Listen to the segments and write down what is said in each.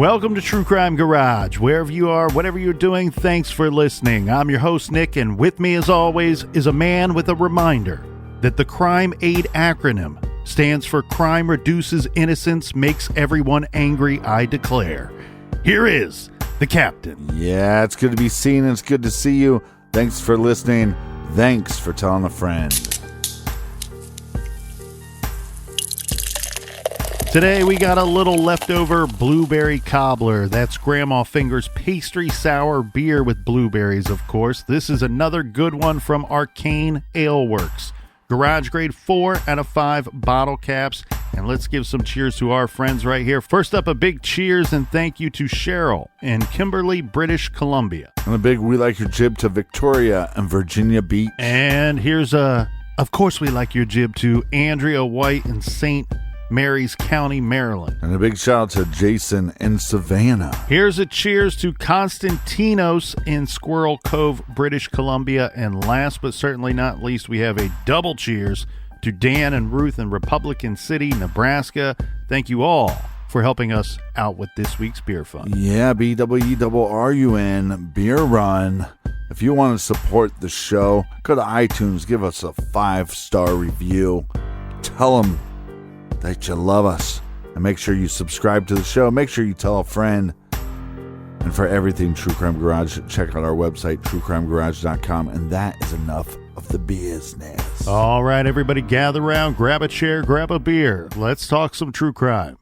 welcome to True Crime Garage. Wherever you are, whatever you're doing, thanks for listening. I'm your host, Nick, and with me, as always, is a man with a reminder that the Crime Aid acronym stands for Crime Reduces Innocence, Makes Everyone Angry, I Declare. Here is the captain. Yeah, it's good to be seen, and it's good to see you. Thanks for listening. Thanks for telling a friend. Today we got a little leftover blueberry cobbler. That's Grandma Finger's pastry sour beer with blueberries, of course. This is another good one from Arkane Aleworks. Garage grade 4 out of 5 bottle caps. And let's give some cheers to our friends right here. First up, a big cheers and thank you to Cheryl in Kimberley, British Columbia. And a big we like your jib to Victoria and Virginia Beach. And here's a, of course we like your jib to Andrea White in St. Mary's County, Maryland. And a big shout out to Jason in Savannah. Here's a cheers to Constantinos in Squirrel Cove, British Columbia. And last but certainly not least, we have a double cheers to Dan and Ruth in Republican City, Nebraska. Thank you all for helping us out with this week's beer fund. Yeah, BWERUN, Beer Run. If you want to support the show, go to iTunes, give us a 5-star review. Tell them that you love us, and make sure you subscribe to the show. Make sure you tell a friend. And for everything True Crime Garage, check out our website, truecrimegarage.com. And that is enough of the business. All right, everybody gather around, grab a chair, grab a beer. Let's talk some true crime.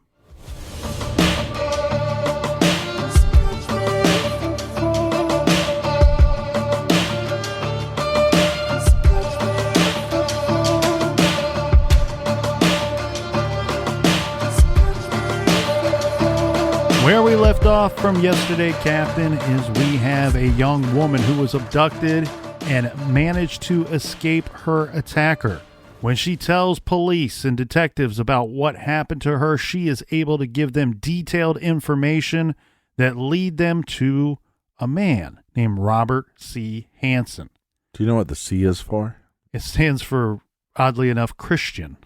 Where we left off from yesterday, Captain, is we have a young woman who was abducted and managed to escape her attacker. When she tells police and detectives about what happened to her, she is able to give them detailed information that lead them to a man named Robert C. Hansen. Do you know what the C is for? It stands for, oddly enough, Christian,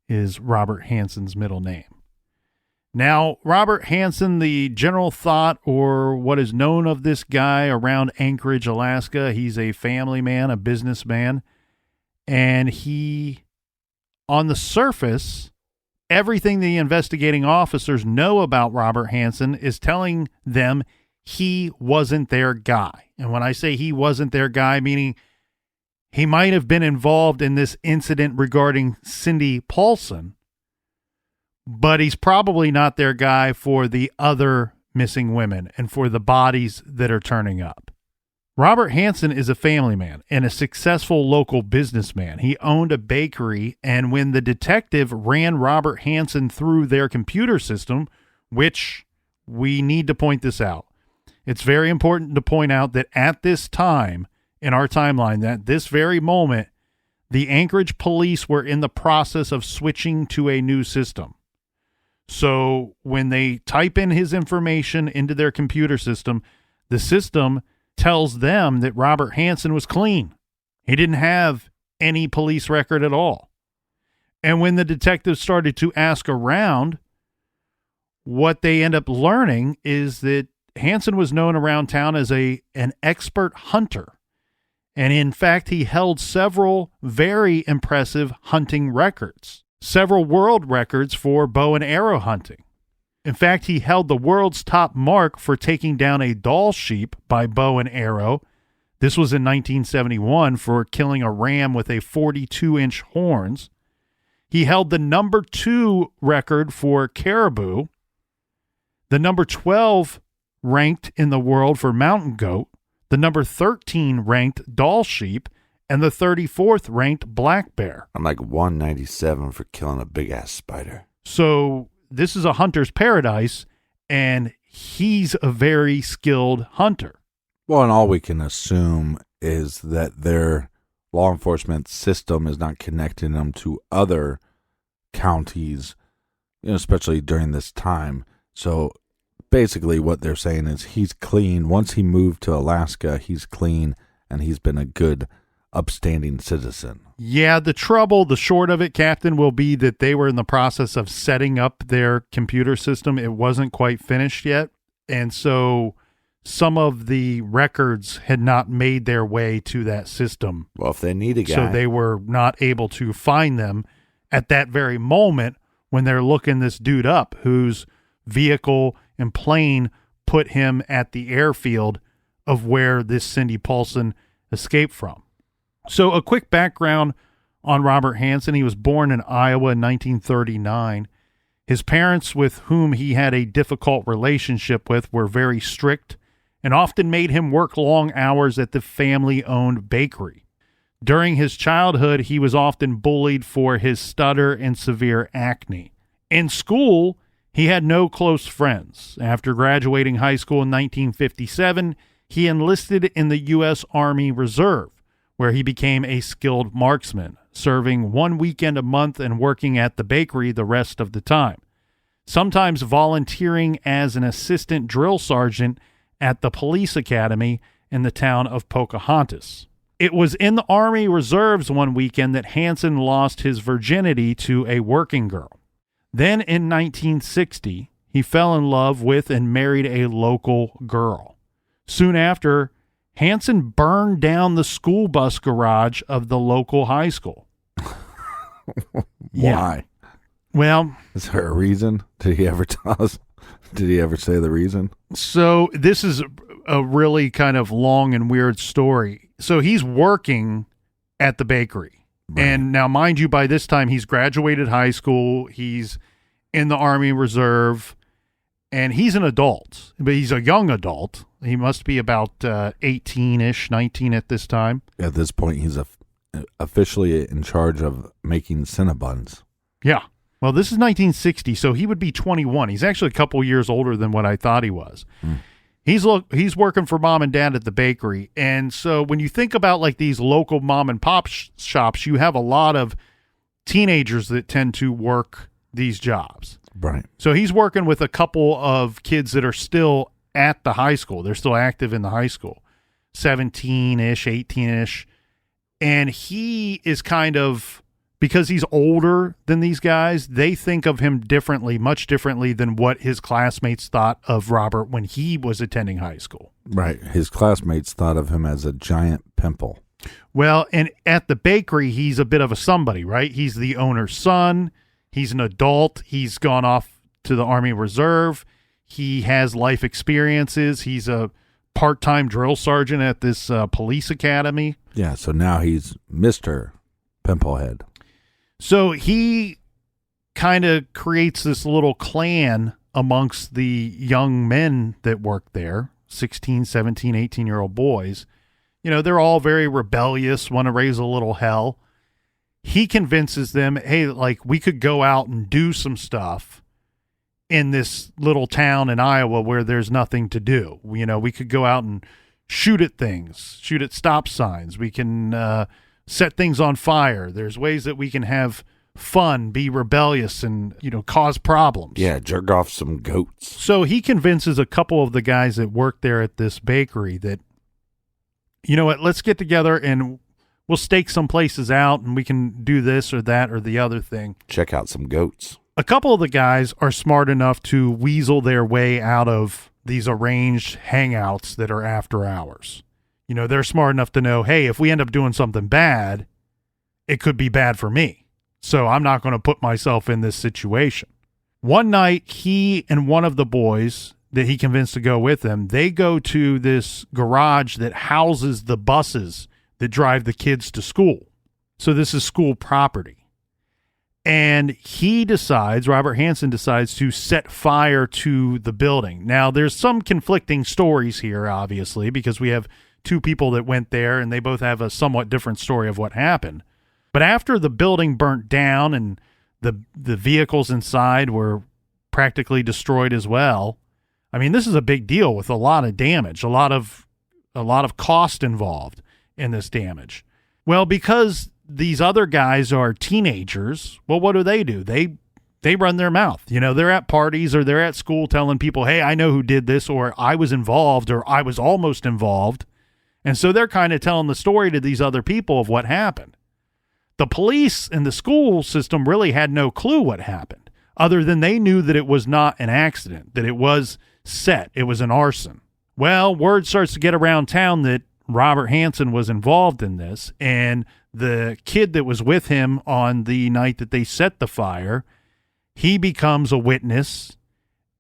is Robert Hansen's middle name. Now, Robert Hansen, the general thought or what is known of this guy around Anchorage, Alaska, he's a family man, a businessman, and he, on the surface, everything the investigating officers know about Robert Hansen is telling them he wasn't their guy. And when I say he wasn't their guy, meaning he might have been involved in this incident regarding Cindy Paulson, but he's probably not their guy for the other missing women and for the bodies that are turning up. Robert Hansen is a family man and a successful local businessman. He owned a bakery, and when the detective ran Robert Hansen through their computer system, which we need to point this out, it's very important to point out that at this time in our timeline, that this very moment, the Anchorage police were in the process of switching to a new system. So when they type in his information into their computer system, the system tells them that Robert Hansen was clean. He didn't have any police record at all. And when the detectives started to ask around, what they end up learning is that Hansen was known around town as an expert hunter. And in fact, he held several very impressive hunting records. Several world records for bow and arrow hunting. In fact, he held the world's top mark for taking down a Dall sheep by bow and arrow. This was in 1971 for killing a ram with a 42-inch horns. He held the number 2 record for caribou, the number 12 ranked in the world for mountain goat, the number 13 ranked Dall sheep, and the 34th ranked black bear. I'm like 197 for killing a big-ass spider. So this is a hunter's paradise, and he's a very skilled hunter. Well, and all we can assume is that their law enforcement system is not connecting them to other counties, especially during this time. So basically what they're saying is he's clean. Once he moved to Alaska, he's clean, and he's been a good upstanding citizen. Yeah, the short of it, Captain, will be that they were in the process of setting up their computer system. It wasn't quite finished yet. And so some of the records had not made their way to that system. Well, if they need a guy. So they were not able to find them at that very moment when they're looking this dude up, whose vehicle and plane put him at the airfield of where this Cindy Paulson escaped from. So a quick background on Robert Hansen. He was born in Iowa in 1939. His parents, with whom he had a difficult relationship with, were very strict and often made him work long hours at the family-owned bakery. During his childhood, he was often bullied for his stutter and severe acne. In school, he had no close friends. After graduating high school in 1957, he enlisted in the U.S. Army Reserve, where he became a skilled marksman, serving 1 weekend a month and working at the bakery the rest of the time, sometimes volunteering as an assistant drill sergeant at the police academy in the town of Pocahontas. It was in the Army Reserves one weekend that Hansen lost his virginity to a working girl. Then in 1960, he fell in love with and married a local girl. Soon after, Hansen burned down the school bus garage of the local high school. Why? Yeah. Well, is there a reason? Did he ever tell us? Did he ever say the reason? So this is a really kind of long and weird story. So he's working at the bakery. Right. And now, mind you, by this time, he's graduated high school. He's in the Army Reserve. And he's an adult, but he's a young adult. He must be about 18-ish, 19 at this time. At this point, he's officially in charge of making Cinnabons. Yeah. Well, this is 1960, so he would be 21. He's actually a couple years older than what I thought he was. He's working for mom and dad at the bakery. And so when you think about like these local mom and pop shops, you have a lot of teenagers that tend to work these jobs. Right. So he's working with a couple of kids that are still at the high school. They're still active in the high school, 17-ish, 18-ish. And he is kind of, because he's older than these guys, they think of him differently, much differently than what his classmates thought of Robert when he was attending high school. Right. His classmates thought of him as a giant pimple. Well, and at the bakery, he's a bit of a somebody, right? He's the owner's son. He's an adult. He's gone off to the Army Reserve. He has life experiences. He's a part-time drill sergeant at this police academy. Yeah, so now he's Mr. Pimplehead. So he kind of creates this little clan amongst the young men that work there, 16, 17, 18-year-old boys. You know, they're all very rebellious, want to raise a little hell. He convinces them, hey, like, we could go out and do some stuff in this little town in Iowa where there's nothing to do. You know, we could go out and shoot at things, shoot at stop signs. We can set things on fire. There's ways that we can have fun, be rebellious, and, you know, cause problems. Yeah, jerk off some goats. So he convinces a couple of the guys that work there at this bakery that, you know what, let's get together and we'll stake some places out and we can do this or that or the other thing. Check out some goats. A couple of the guys are smart enough to weasel their way out of these arranged hangouts that are after hours. You know, they're smart enough to know, hey, if we end up doing something bad, it could be bad for me. So I'm not going to put myself in this situation. One night, he and one of the boys that he convinced to go with him, they go to this garage that houses the buses that drive the kids to school. So this is school property. And he decides, Robert Hansen decides to set fire to the building. Now, there's some conflicting stories here, obviously, because we have two people that went there and they both have a somewhat different story of what happened. But after the building burnt down and the vehicles inside were practically destroyed as well, I mean, this is a big deal with a lot of damage, a lot of cost involved in this damage. Well, because these other guys are teenagers, well, what do? They run their mouth. You know, they're at parties or they're at school telling people, hey, I know who did this, or I was involved, or I was almost involved. And so they're kind of telling the story to these other people of what happened. The police and the school system really had no clue what happened, other than they knew that it was not an accident, that it was set. It was an arson. Well, word starts to get around town that Robert Hansen was involved in this, and the kid that was with him on the night that they set the fire, he becomes a witness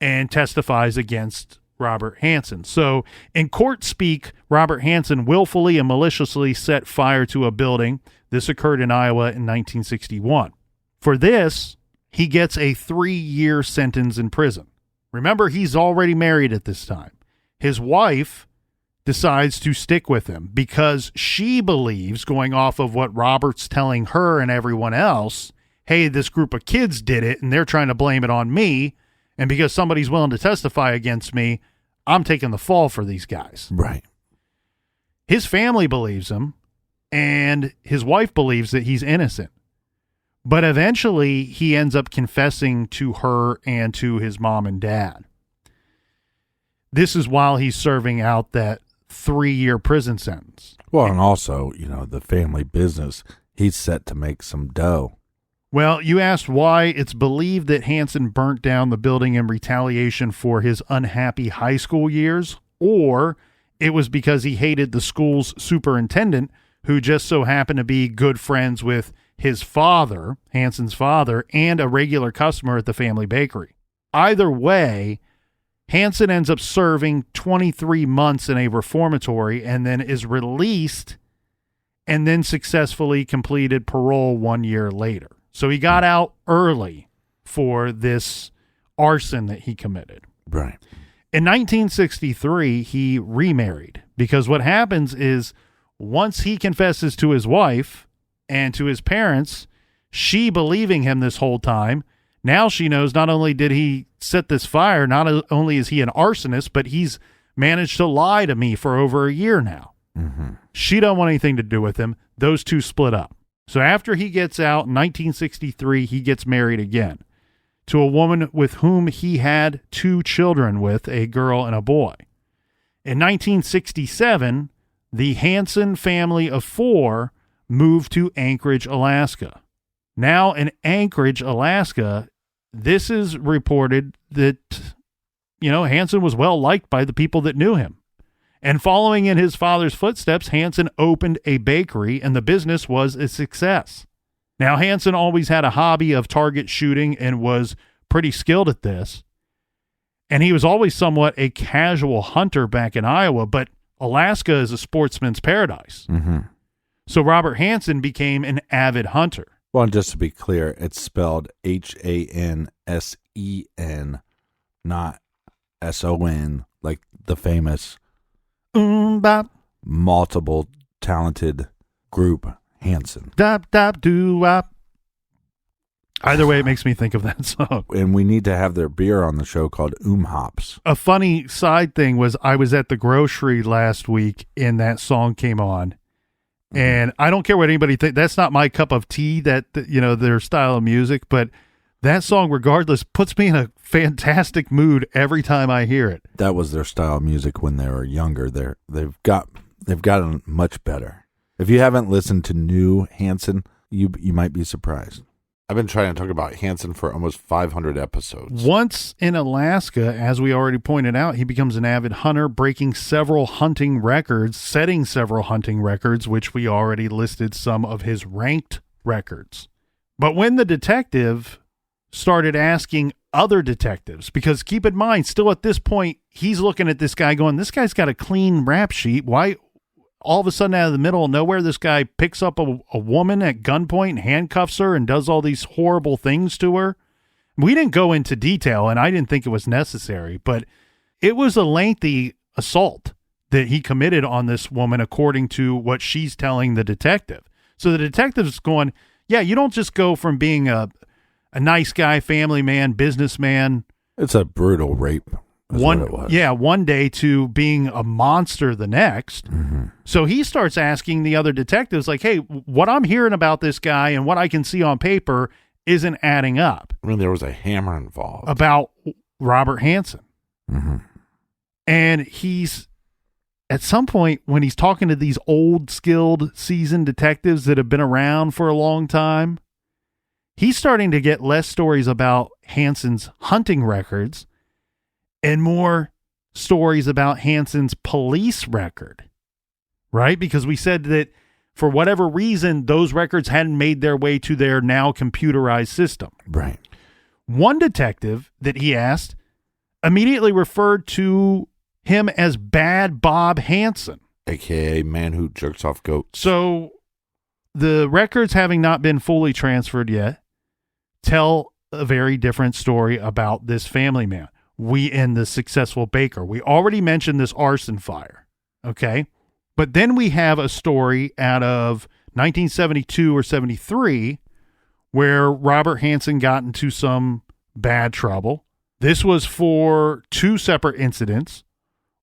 and testifies against Robert Hansen. So in court speak, Robert Hansen willfully and maliciously set fire to a building. This occurred in Iowa in 1961. For this, he gets a 3-year sentence in prison. Remember, he's already married at this time. His wife decides to stick with him because she believes, going off of what Robert's telling her and everyone else, hey, this group of kids did it and they're trying to blame it on me. And because somebody's willing to testify against me, I'm taking the fall for these guys. Right. His family believes him, and his wife believes that he's innocent. But eventually, he ends up confessing to her and to his mom and dad. This is while he's serving out that 3-year prison sentence. Well, and also, the family business, he's set to make some dough. Well, you asked why. It's believed that Hansen burnt down the building in retaliation for his unhappy high school years, or it was because he hated the school's superintendent, who just so happened to be good friends with his father, Hansen's father, and a regular customer at the family bakery. Either way, Hansen ends up serving 23 months in a reformatory and then is released and then successfully completed parole 1 year later. So he got out early for this arson that he committed. Right. In 1963, he remarried because what happens is once he confesses to his wife and to his parents, she believing him this whole time, now she knows not only did he set this fire, not only is he an arsonist, but he's managed to lie to me for over a year now. Mm-hmm. She don't want anything to do with him. Those two split up. So after he gets out in 1963, he gets married again to a woman with whom he had 2 children with, a girl and a boy. In 1967, the Hansen family of 4 moved to Anchorage, Alaska. Now in Anchorage, Alaska, this is reported that, Hansen was well liked by the people that knew him. And following in his father's footsteps, Hansen opened a bakery, and the business was a success. Now, Hansen always had a hobby of target shooting and was pretty skilled at this. And he was always somewhat a casual hunter back in Iowa, but Alaska is a sportsman's paradise. Mm-hmm. So Robert Hansen became an avid hunter. Well, and just to be clear, it's spelled Hansen, not SON, like the famous multiple talented group Hansen. Dop, dop, doo, wop. Either way, it makes me think of that song. And we need to have their beer on the show called Hops. A funny side thing was I was at the grocery last week and that song came on. And I don't care what anybody thinks. That's not my cup of tea, their style of music. But that song, regardless, puts me in a fantastic mood every time I hear it. That was their style of music when they were younger. They've gotten much better. If you haven't listened to new Hansen, you might be surprised. I've been trying to talk about Hansen for almost 500 episodes. Once in Alaska, as we already pointed out, he becomes an avid hunter, breaking several hunting records, setting several hunting records, which we already listed some of his ranked records. But when the detective started asking other detectives, because keep in mind, still at this point, he's looking at this guy going, this guy's got a clean rap sheet. Why all of a sudden out of the middle of nowhere, this guy picks up a woman at gunpoint and handcuffs her and does all these horrible things to her? We didn't go into detail, and I didn't think it was necessary, but it was a lengthy assault that he committed on this woman, according to what she's telling the detective. So the detective's going, yeah, you don't just go from being a nice guy, family man, businessman. It's a brutal rape. One day to being a monster the next. Mm-hmm. So he starts asking the other detectives, like, hey, what I'm hearing about this guy and what I can see on paper isn't adding up. I mean, there was a hammer involved. About Robert Hansen. Mm-hmm. And he's at some point when he's talking to these old, skilled, seasoned detectives that have been around for a long time, he's starting to get less stories about Hansen's hunting records and more stories about Hansen's police record, right? Because we said that for whatever reason, those records hadn't made their way to their now computerized system. Right. One detective that he asked immediately referred to him as Bad Bob Hansen, AKA man who jerks off goats. So the records, having not been fully transferred yet, tell a very different story about this family man. And the successful baker. We already mentioned this arson fire. Okay. But then we have a story out of 1972 or 73 where Robert Hansen got into some bad trouble. This was for two separate incidents.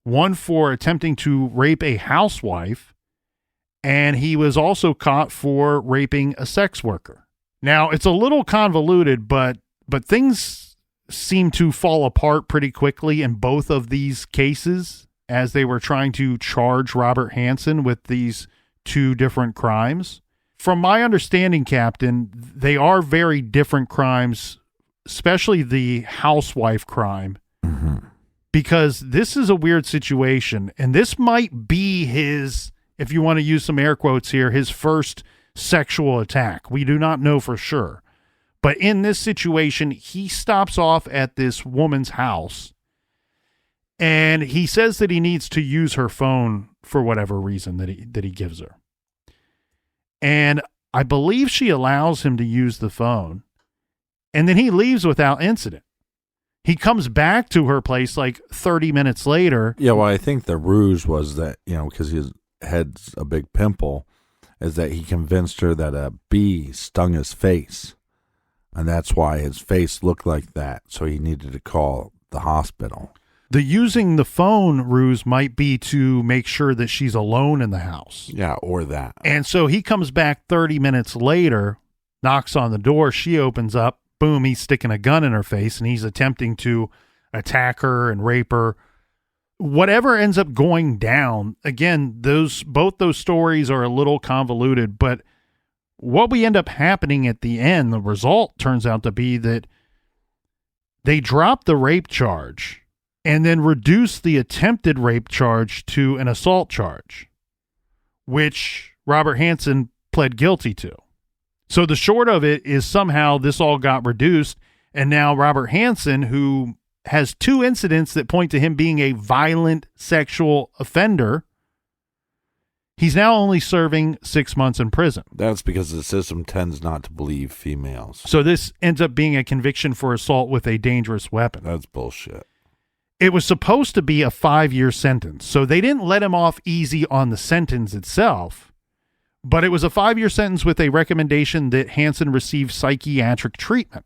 One for attempting to rape a housewife, and he was also caught for raping a sex worker. Now, it's a little convoluted, but things seem to fall apart pretty quickly in both of these cases as they were trying to charge Robert Hansen with these two different crimes. From my understanding, Captain, they are very different crimes, especially the housewife crime. Mm-hmm. Because this is a weird situation, and this might be his, if you want to use some air quotes here, his first sexual attack. We do not know for sure. But in this situation, he stops off at this woman's house, and he says that he needs to use her phone for whatever reason that he gives her. And I believe she allows him to use the phone, and then he leaves without incident. He comes back to her place like 30 minutes later. Yeah, well, I think the ruse was that, because his head's a big pimple, is that he convinced her that a bee stung his face. And that's why his face looked like that. So he needed to call the hospital. The using the phone ruse might be to make sure that she's alone in the house. Yeah, or that. And so he comes back 30 minutes later, knocks on the door. She opens up. Boom, he's sticking a gun in her face, and he's attempting to attack her and rape her. Whatever ends up going down, again, both those stories are a little convoluted, but what we end up happening at the end, the result turns out to be that they drop the rape charge and then reduce the attempted rape charge to an assault charge, which Robert Hansen pled guilty to. So the short of it is somehow this all got reduced, and now Robert Hansen, who has two incidents that point to him being a violent sexual offender, he's now only serving 6 months in prison. That's because the system tends not to believe females. So this ends up being a conviction for assault with a dangerous weapon. That's bullshit. It was supposed to be a 5-year sentence, so they didn't let him off easy on the sentence itself. But it was a 5-year sentence with a recommendation that Hansen receive psychiatric treatment.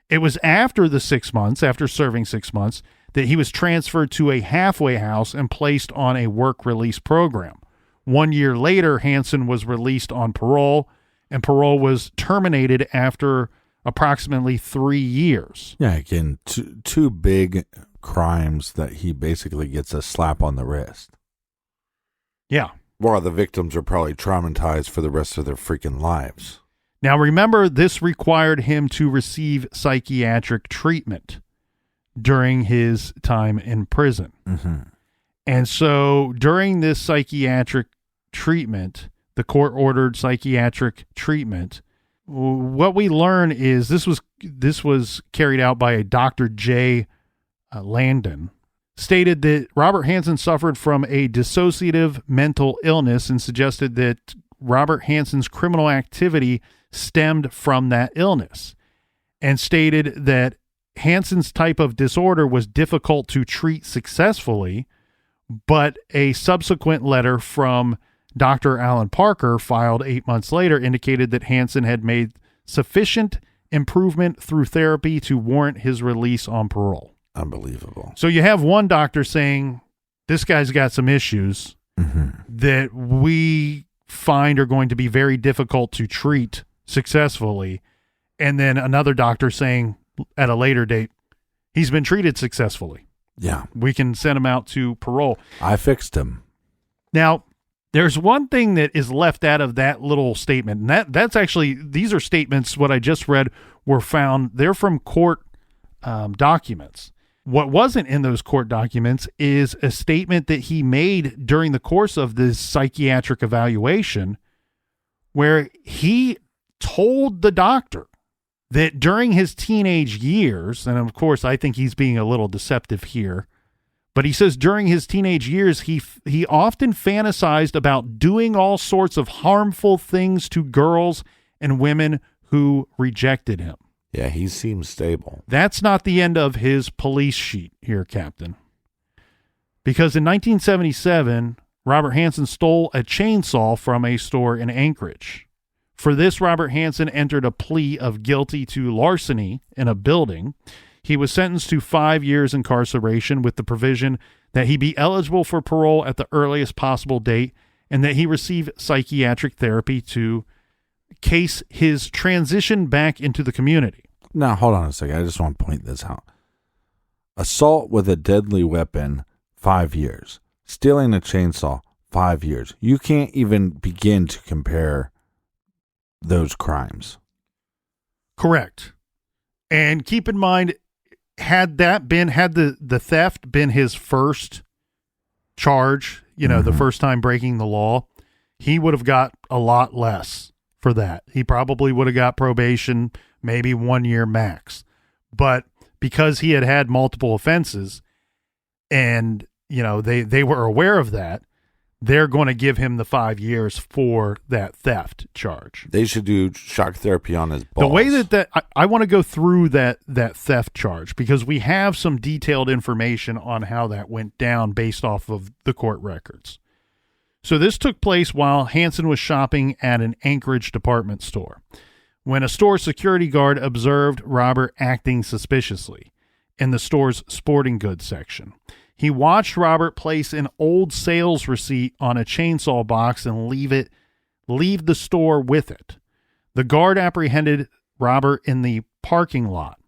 It was after the 6 months, after serving 6 months, that he was transferred to a halfway house and placed on a work release program. 1 year later, Hansen was released on parole, and parole was terminated after approximately 3 years. Yeah, again, two big crimes that he basically gets a slap on the wrist. Yeah. While the victims are probably traumatized for the rest of their freaking lives. Now, remember, this required him to receive psychiatric treatment during his time in prison. Mm-hmm. And so during this psychiatric treatment, the court ordered psychiatric treatment. What we learn is this was carried out by a Dr. J. Landon, stated that Robert Hansen suffered from a dissociative mental illness and suggested that Robert Hansen's criminal activity stemmed from that illness, and stated that Hansen's type of disorder was difficult to treat successfully, but a subsequent letter from Dr. Alan Parker, filed 8 months later, indicated that Hansen had made sufficient improvement through therapy to warrant his release on parole. Unbelievable. So you have one doctor saying, this guy's got some issues that we find are going to be very difficult to treat successfully. And then another doctor saying at a later date, he's been treated successfully. Yeah. We can send him out to parole. I fixed him. Now, there's one thing that is left out of that little statement, and that's actually, these are statements, what I just read were found, they're from court documents. What wasn't in those court documents is a statement that he made during the course of this psychiatric evaluation where he told the doctor that during his teenage years, and of course I think he's being a little deceptive here, but he says during his teenage years, he often fantasized about doing all sorts of harmful things to girls and women who rejected him. Yeah, he seems stable. That's not the end of his police sheet here, Captain. Because in 1977, Robert Hansen stole a chainsaw from a store in Anchorage. For this, Robert Hansen entered a plea of guilty to larceny in a building. He was sentenced to 5 years incarceration with the provision that he be eligible for parole at the earliest possible date and that he receive psychiatric therapy to case his transition back into the community. Now, hold on a second. I just want to point this out. Assault with a deadly weapon, 5 years. Stealing a chainsaw, 5 years. You can't even begin to compare those crimes. Correct. And keep in mind, had the theft been his first charge, the first time breaking the law, he would have got a lot less for that. He probably would have got probation, maybe 1 year max. But because he had multiple offenses and, they were aware of that, they're going to give him the 5 years for that theft charge. They should do shock therapy on his balls. The way that I want to go through that theft charge because we have some detailed information on how that went down based off of the court records. So this took place while Hansen was shopping at an Anchorage department store when a store security guard observed Robert acting suspiciously in the store's sporting goods section. He watched Robert place an old sales receipt on a chainsaw box and leave the store with it. The guard apprehended Robert in the parking lot.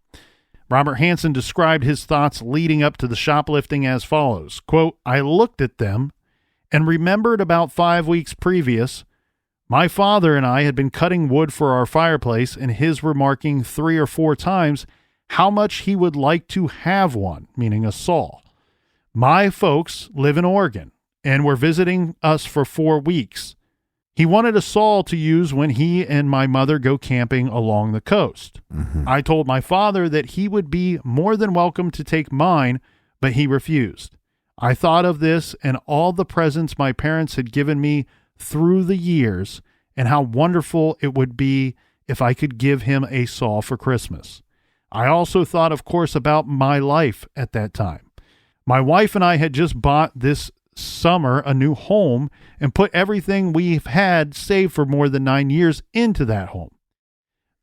Robert Hansen described his thoughts leading up to the shoplifting as follows, quote, "I looked at them and remembered about 5 weeks previous, my father and I had been cutting wood for our fireplace and his remarking 3 or 4 times how much he would like to have one," meaning a saw. "My folks live in Oregon and were visiting us for 4 weeks. He wanted a saw to use when he and my mother go camping along the coast. I told my father that he would be more than welcome to take mine, but he refused. I thought of this and all the presents my parents had given me through the years and how wonderful it would be if I could give him a saw for Christmas. I also thought, of course, about my life at that time. My wife and I had just bought this summer a new home and put everything we've had saved for more than 9 years into that home.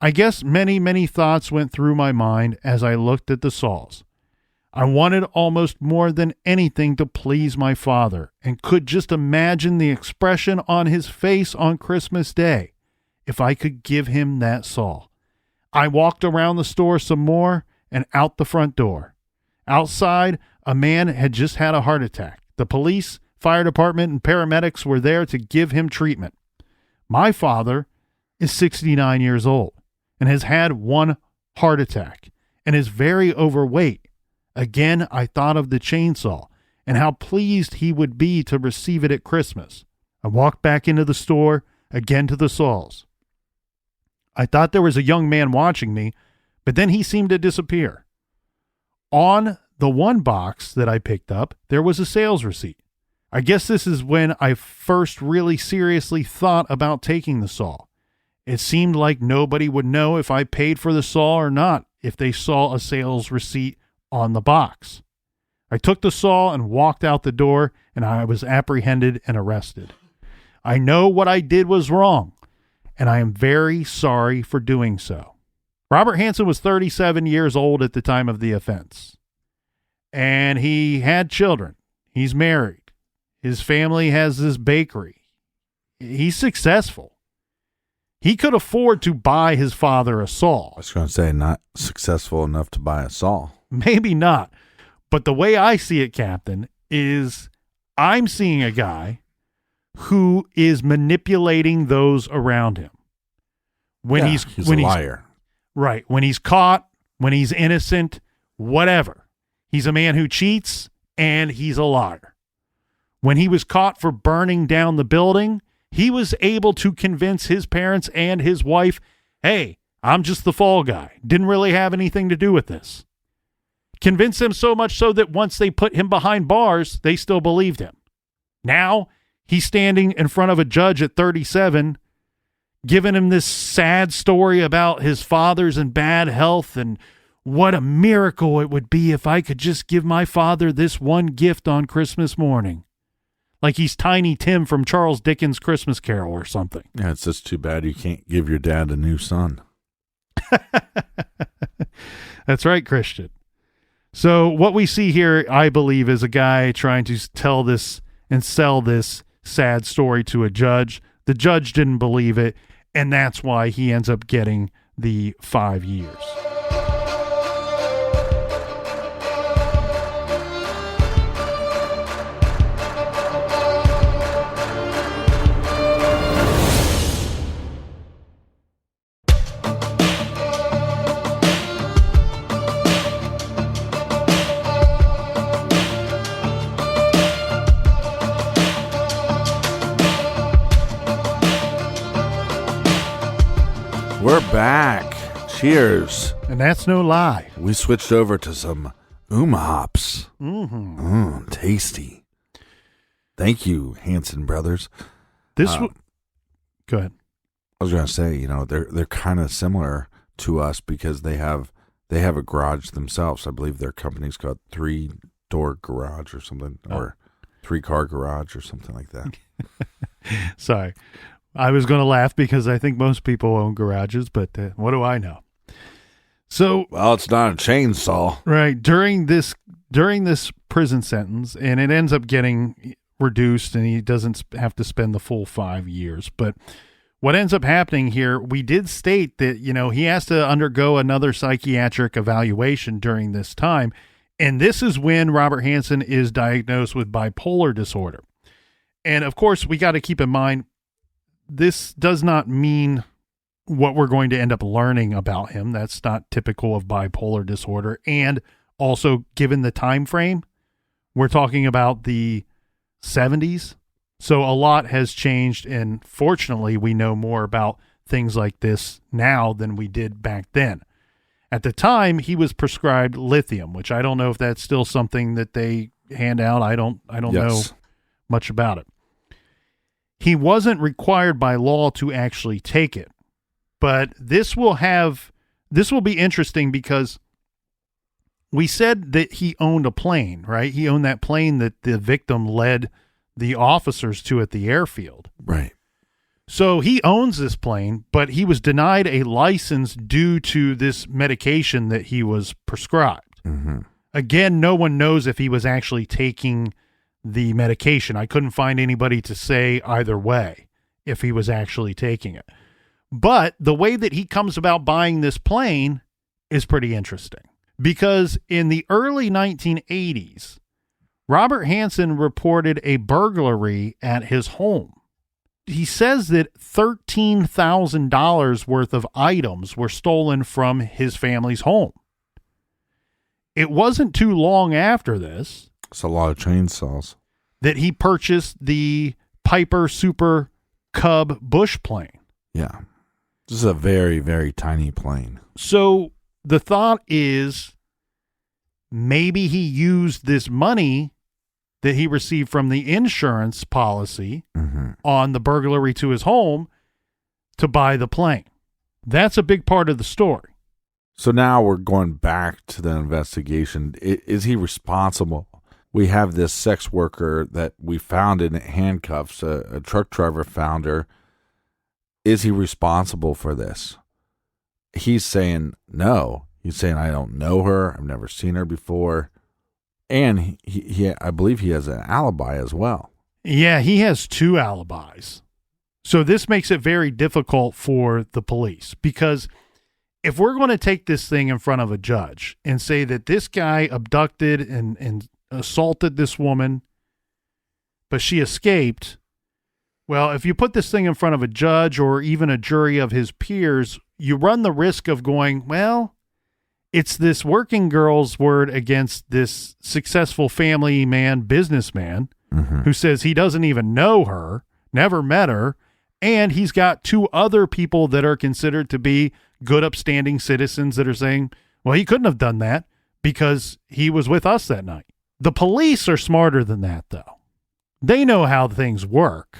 I guess many, many thoughts went through my mind as I looked at the saws. I wanted almost more than anything to please my father and could just imagine the expression on his face on Christmas Day if I could give him that saw. I walked around the store some more and out the front door. Outside, a man had just had a heart attack. The police, fire department, and paramedics were there to give him treatment. My father is 69 years old and has had 1 heart attack and is very overweight. Again, I thought of the chainsaw and how pleased he would be to receive it at Christmas. I walked back into the store, again to the saws. I thought there was a young man watching me, but then he seemed to disappear. On the one box that I picked up, there was a sales receipt. I guess this is when I first really seriously thought about taking the saw. It seemed like nobody would know if I paid for the saw or not if they saw a sales receipt on the box. I took the saw and walked out the door, and I was apprehended and arrested. I know what I did was wrong, and I am very sorry for doing so. Robert Hansen was 37 years old at the time of the offense, and he had children. He's married. His family has this bakery. He's successful. He could afford to buy his father a saw. I was going to say, not successful enough to buy a saw. Maybe not. But the way I see it, Captain, is I'm seeing a guy who is manipulating those around him. He's a liar. Right. When he's caught, when he's innocent, whatever. He's a man who cheats and he's a liar. When he was caught for burning down the building, he was able to convince his parents and his wife, hey, I'm just the fall guy. Didn't really have anything to do with this. Convinced them so much so that once they put him behind bars, they still believed him. Now he's standing in front of a judge at 37, giving him this sad story about his father's in bad health and what a miracle it would be if I could just give my father this one gift on Christmas morning. Like he's Tiny Tim from Charles Dickens' Christmas Carol or something. Yeah, it's just too bad you can't give your dad a new son. That's right, Christian. So what we see here, I believe, is a guy trying to tell this and sell this sad story to a judge. The judge didn't believe it, and that's why he ends up getting the 5 years. We're back. Cheers. And that's no lie. We switched over to some hops. Mm-hmm. Tasty. Thank you, Hansen brothers. Go ahead. I was going to say, they're kind of similar to us because they have a garage themselves. I believe their company's called 3-door garage or something, or 3-car garage or something like that. Sorry. I was going to laugh because I think most people own garages, but what do I know? So, well, it's not a chainsaw, right? During this prison sentence, and it ends up getting reduced, and he doesn't have to spend the full 5 years. But what ends up happening here, we did state that he has to undergo another psychiatric evaluation during this time, and this is when Robert Hansen is diagnosed with bipolar disorder. And of course, we got to keep in mind, this does not mean what we're going to end up learning about him. That's not typical of bipolar disorder. And also, given the time frame, we're talking about the 70s. So a lot has changed, and fortunately, we know more about things like this now than we did back then. At the time, he was prescribed lithium, which I don't know if that's still something that they hand out. I don't know much about it. He wasn't required by law to actually take it, but this will be interesting because we said that he owned a plane, right? He owned that plane that the victim led the officers to at the airfield. Right. So he owns this plane, but he was denied a license due to this medication that he was prescribed. Mm-hmm. Again, no one knows if he was actually taking the medication. I couldn't find anybody to say either way if he was actually taking it. But the way that he comes about buying this plane is pretty interesting, because in the early 1980s, Robert Hansen reported a burglary at his home. He says that $13,000 worth of items were stolen from his family's home. It wasn't too long after this, it's a lot of chainsaws, that he purchased the Piper Super Cub bush plane. Yeah. This is a very, very tiny plane. So the thought is maybe he used this money that he received from the insurance policy on the burglary to his home to buy the plane. That's a big part of the story. So now we're going back to the investigation. Is he responsible? We have this sex worker that we found in handcuffs, a truck driver found her. Is he responsible for this? He's saying no. He's saying, I don't know her. I've never seen her before. And he I believe he has an alibi as well. Yeah, he has 2 alibis. So this makes it very difficult for the police, because if we're going to take this thing in front of a judge and say that this guy abducted and assaulted this woman, but she escaped, Well, if you put this thing in front of a judge or even a jury of his peers, you run the risk of going, well, it's this working girl's word against this successful family man, businessman, who says he doesn't even know her, never met her, and he's got two other people that are considered to be good, upstanding citizens that are saying, well, he couldn't have done that because he was with us that night. The police are smarter than that, though. They know how things work.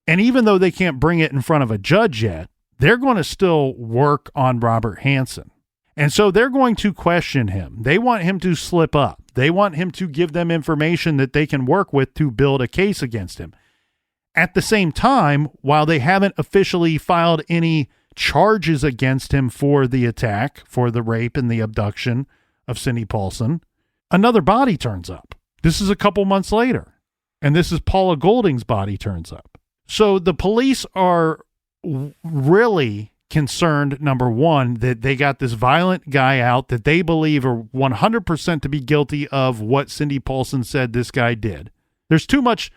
And even though they can't bring it in front of a judge yet, they're going to still work on Robert Hansen. And so they're going to question him. They want him to slip up. They want him to give them information that they can work with to build a case against him. At the same time, while they haven't officially filed any charges against him for the attack, for the rape and the abduction of Cindy Paulson, another body turns up. This is a couple months later. And this is Paula Golding's body turns up. So the police are really concerned, number one, that they got this violent guy out that they believe are 100% to be guilty of what Cindy Paulson said this guy did. There's too much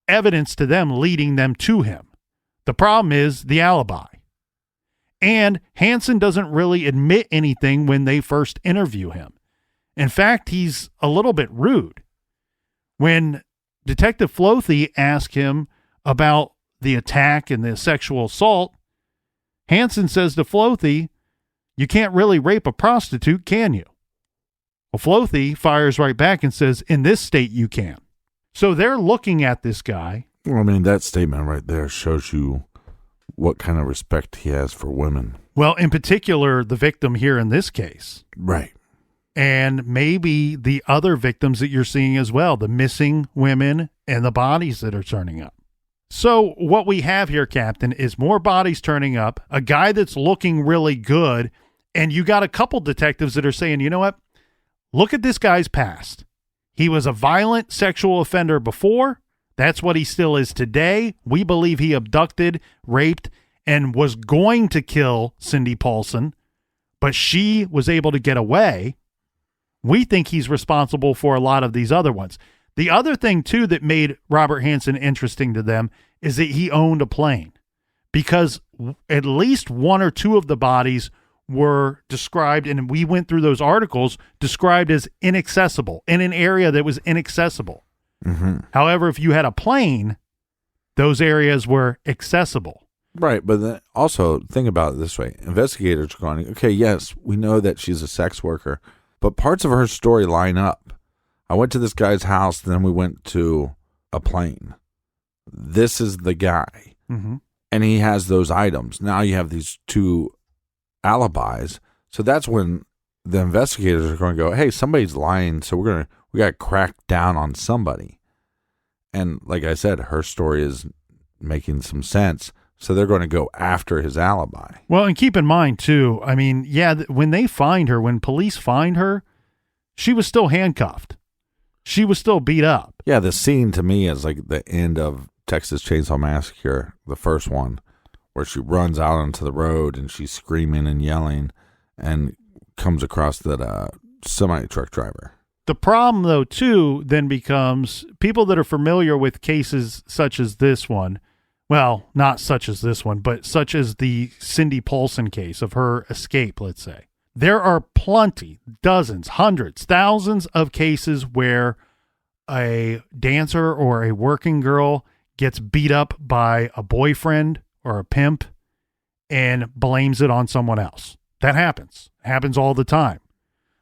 evidence to them leading them to him. The problem is the alibi. And Hansen doesn't really admit anything when they first interview him. In fact, he's a little bit rude. When Detective Floathy asked him about the attack and the sexual assault, Hansen says to Floathy, you can't really rape a prostitute, can you? Well, Floathy fires right back and says, in this state you can. So they're looking at this guy. Well, I mean, that statement right there shows you what kind of respect he has for women. Well, in particular, the victim here in this case. Right. And maybe the other victims that you're seeing as well, the missing women and the bodies that are turning up. So what we have here, Captain, is more bodies turning up, a guy that's looking really good, and you got a couple detectives that are saying, you know what? Look at this guy's past. He was a violent sexual offender before. That's what he still is today. We believe he abducted, raped, and was going to kill Cindy Paulson, but she was able to get away. We think he's responsible for a lot of these other ones. The other thing, too, that made Robert Hansen interesting to them is that he owned a plane, because at least one or two of the bodies were described, and we went through those articles, described as inaccessible, in an area that was inaccessible. Mm-hmm. However, if you had a plane, those areas were accessible. Right, but then also think about it this way. Investigators are going, okay, yes, we know that she's a sex worker, but parts of her story line up. I went to this guy's house, then we went to a plane. This is the guy. Mm-hmm. And he has those items. Now you have these two alibis. So that's when the investigators are going to go, hey, somebody's lying, so we got to crack down on somebody. And like I said, her story is making some sense. So they're going to go after his alibi. Well, and keep in mind, too, I mean, yeah, when they find her, when police find her, she was still handcuffed. She was still beat up. Yeah, the scene to me is like the end of Texas Chainsaw Massacre, the first one, where she runs out onto the road and she's screaming and yelling and comes across that semi-truck driver. The problem, though, too, then becomes people that are familiar with cases such as this one, well, not such as this one, but such as the Cindy Paulson case of her escape, let's say. There are plenty, dozens, hundreds, thousands of cases where a dancer or a working girl gets beat up by a boyfriend or a pimp and blames it on someone else. That happens. It happens all the time.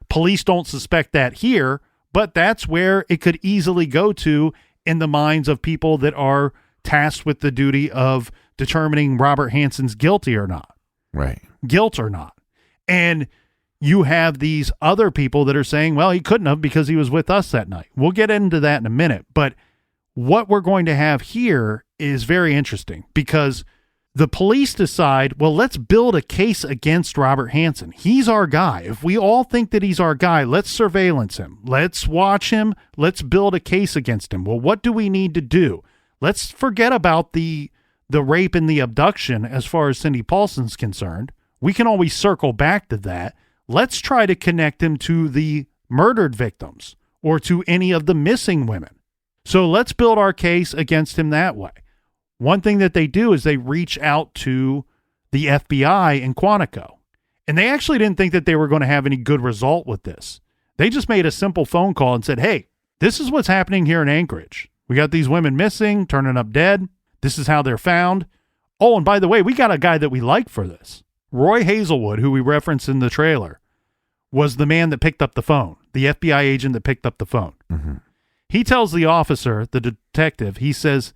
Police don't suspect that here, but that's where it could easily go to in the minds of people that are tasked with the duty of determining Robert Hansen's guilty or not. Right. Guilt or not. And you have these other people that are saying, well, he couldn't have because he was with us that night. We'll get into that in a minute. But what we're going to have here is very interesting because the police decide, well, let's build a case against Robert Hansen. He's our guy. If we all think that he's our guy, let's surveillance him. Let's watch him. Let's build a case against him. Well, what do we need to do? Let's forget about the rape and the abduction as far as Cindy Paulson's concerned. We can always circle back to that. Let's try to connect him to the murdered victims or to any of the missing women. So let's build our case against him that way. one thing that they do is they reach out to the FBI in Quantico. And they actually didn't think that they were going to have any good result with this. They just made a simple phone call and said, hey, this is what's happening here in Anchorage. We got these women missing, turning up dead. This is how they're found. Oh, and by the way, we got a guy that we like for this. Roy Hazelwood, who we referenced in the trailer, was the man that picked up the phone, the FBI agent that picked up the phone. Mm-hmm. He tells the officer, the detective, he says,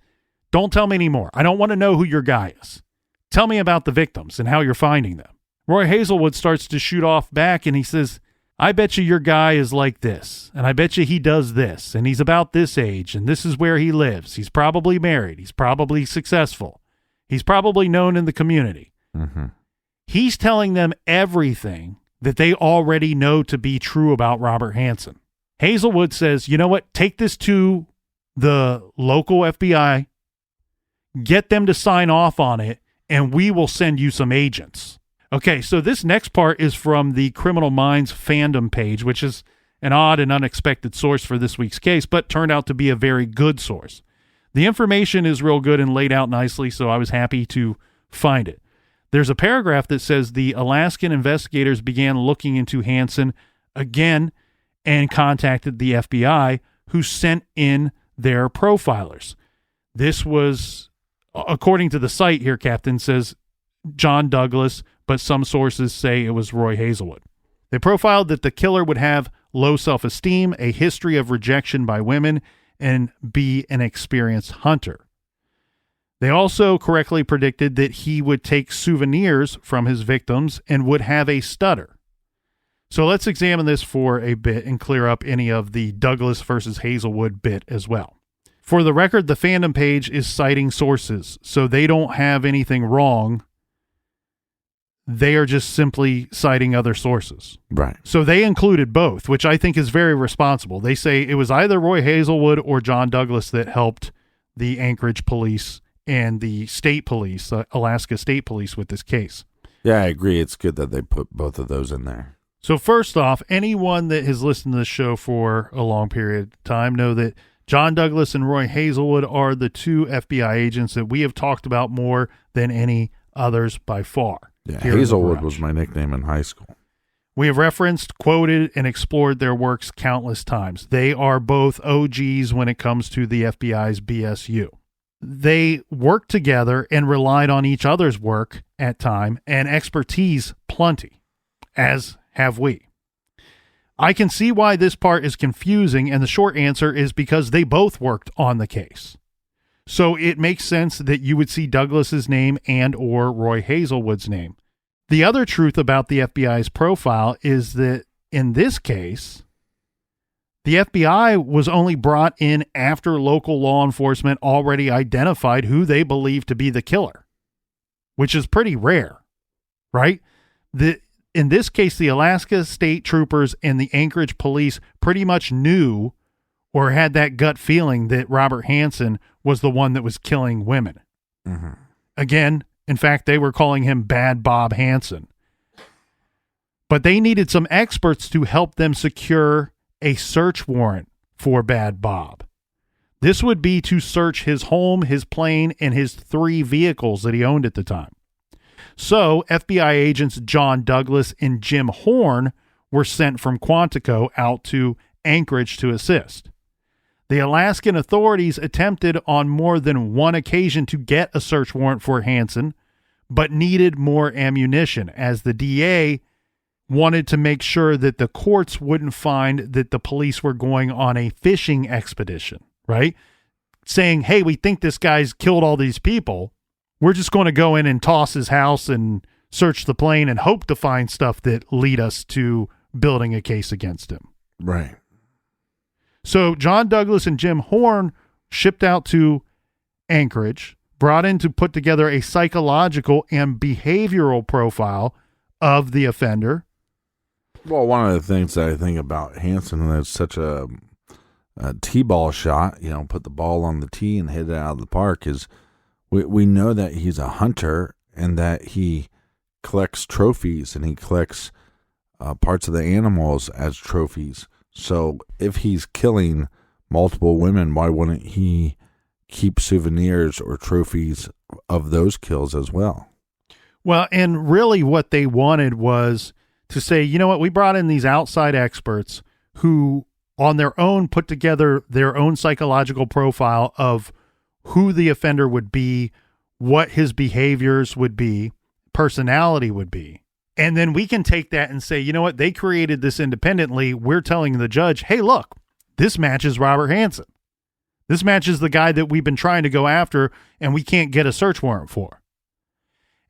don't tell me anymore. I don't want to know who your guy is. Tell me about the victims and how you're finding them. Roy Hazelwood starts to shoot off back and he says, I bet you your guy is like this, and I bet you he does this, and he's about this age, and this is where he lives. He's probably married. He's probably successful. He's probably known in the community. Mm-hmm. He's telling them everything that they already know to be true about Robert Hansen. Hazelwood says, you know what? Take this to the local FBI, get them to sign off on it, and we will send you some agents. Okay, so this next part is from the Criminal Minds fandom page, which is an odd and unexpected source for this week's case, but turned out to be a very good source. The information is real good and laid out nicely, so I was happy to find it. There's a paragraph that says the Alaskan investigators began looking into Hansen again and contacted the FBI, who sent in their profilers. This was, according to the site here, Captain says John Douglas, but some sources say it was Roy Hazelwood. They profiled that the killer would have low self-esteem, a history of rejection by women, and be an experienced hunter. They also correctly predicted that he would take souvenirs from his victims and would have a stutter. So let's examine this for a bit and clear up any of the Douglas versus Hazelwood bit as well. For the record, the fandom page is citing sources, so they don't have anything wrong. They are just simply citing other sources. Right. So they included both, which I think is very responsible. They say it was either Roy Hazelwood or John Douglas that helped the Anchorage police and the state police, Alaska State Police, with this case. Yeah, I agree. It's good that they put both of those in there. So first off, anyone that has listened to this show for a long period of time know that John Douglas and Roy Hazelwood are the two FBI agents that we have talked about more than any others by far. Yeah, Hazelwood was my nickname in high school. We have referenced, quoted, and explored their works countless times. They are both OGs when it comes to the FBI's BSU. They worked together and relied on each other's work at time and expertise plenty, as have we. I can see why this part is confusing, and the short answer is because they both worked on the case. So it makes sense that you would see Douglas's name and or Roy Hazelwood's name. The other truth about the FBI's profile is that in this case, the FBI was only brought in after local law enforcement already identified who they believed to be the killer, which is pretty rare, right? In this case, the Alaska State Troopers and the Anchorage police pretty much knew or had that gut feeling that Robert Hansen was the one that was killing women. Mm-hmm. Again, in fact, they were calling him Bad Bob Hansen. But they needed some experts to help them secure a search warrant for Bad Bob. This would be to search his home, his plane, and his 3 vehicles that he owned at the time. So FBI agents John Douglas and Jim Horn were sent from Quantico out to Anchorage to assist. The Alaskan authorities attempted on more than one occasion to get a search warrant for Hansen, but needed more ammunition, as the DA wanted to make sure that the courts wouldn't find that the police were going on a fishing expedition, right? Saying, hey, we think this guy's killed all these people. We're just going to go in and toss his house and search the plane and hope to find stuff that lead us to building a case against him. Right. So John Douglas and Jim Horn shipped out to Anchorage, brought in to put together a psychological and behavioral profile of the offender. Well, one of the things that I think about Hansen, and that's such a T-ball shot, put the ball on the tee and hit it out of the park, is we know that he's a hunter and that he collects trophies and he collects parts of the animals as trophies. So if he's killing multiple women, why wouldn't he keep souvenirs or trophies of those kills as well. Well, and really what they wanted was to say, you know what, we brought in these outside experts who on their own put together their own psychological profile of who the offender would be, what his behaviors would be, personality would be. And then we can take that and say, you know what, they created this independently. We're telling the judge, hey, look, this matches Robert Hansen. This matches the guy that we've been trying to go after and we can't get a search warrant for.